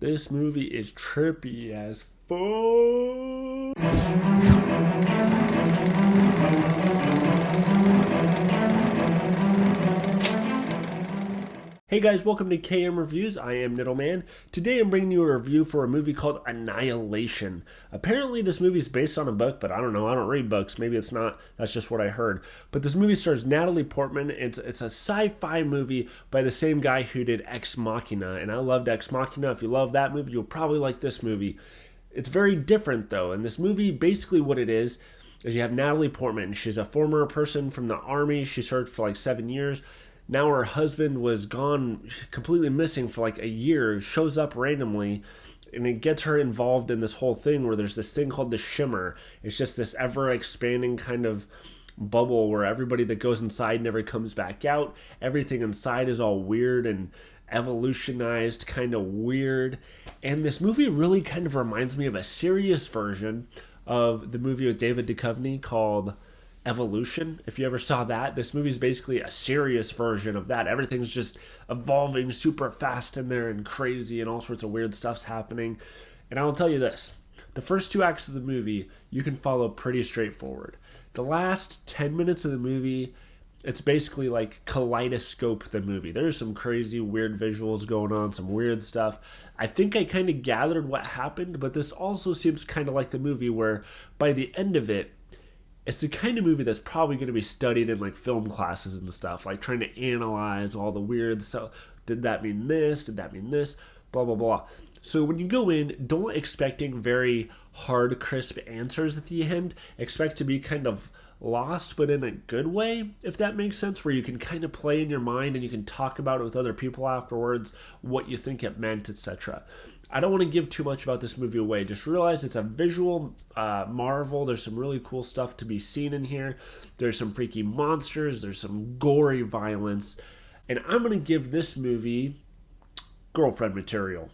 This movie is trippy as fuck. Hey guys, welcome to KM Reviews. I am Niddleman. Today I'm bringing you a review for a movie called Annihilation. Apparently this movie is based on a book, but I don't know. I don't read books. Maybe it's not. That's just what I heard. But this movie stars Natalie Portman. It's a sci-fi movie by the same guy who did Ex Machina, and I loved Ex Machina. If you love that movie, you'll probably like this movie. It's very different though. In this movie, basically what it is you have Natalie Portman. She's a former person from the army. She served for like 7 years. Now her husband was gone, completely missing for like a year, shows up randomly, and it gets her involved in this whole thing where there's this thing called the shimmer. It's just this ever-expanding kind of bubble where everybody that goes inside never comes back out. Everything inside is all weird and evolutionized, kind of weird. And this movie really kind of reminds me of a serious version of the movie with David Duchovny called Evolution. If you ever saw that, this movie is basically a serious version of that. Everything's just evolving super fast in there and crazy, and all sorts of weird stuff's happening. And I'll tell you this, the first 2 acts of the movie you can follow pretty straightforward. The last 10 minutes of the movie, it's basically like kaleidoscope the movie. There's some crazy weird visuals going on, some weird stuff. I think I kind of gathered what happened, but this also seems kind of like the movie where by the end of it, it's the kind of movie that's probably going to be studied in like film classes and stuff, like trying to analyze all the weird stuff. Did that mean this? Did that mean this? Blah, blah, blah. So when you go in, don't expecting very hard, crisp answers at the end. Expect to be kind of lost, but in a good way, if that makes sense, where you can kind of play in your mind and you can talk about it with other people afterwards, what you think it meant, etc. I don't want to give too much about this movie away. Just realize it's a visual marvel. There's some really cool stuff to be seen in here. There's some freaky monsters. There's some gory violence. And I'm going to give this movie girlfriend material.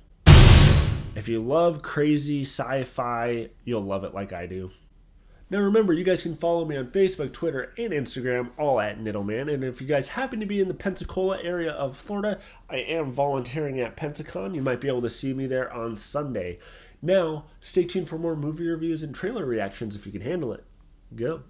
If you love crazy sci-fi, you'll love it like I do. Now remember, you guys can follow me on Facebook, Twitter, and Instagram, all at Niddleman. And if you guys happen to be in the Pensacola area of Florida, I am volunteering at Pensacon. You might be able to see me there on Sunday. Now, stay tuned for more movie reviews and trailer reactions if you can handle it. Go.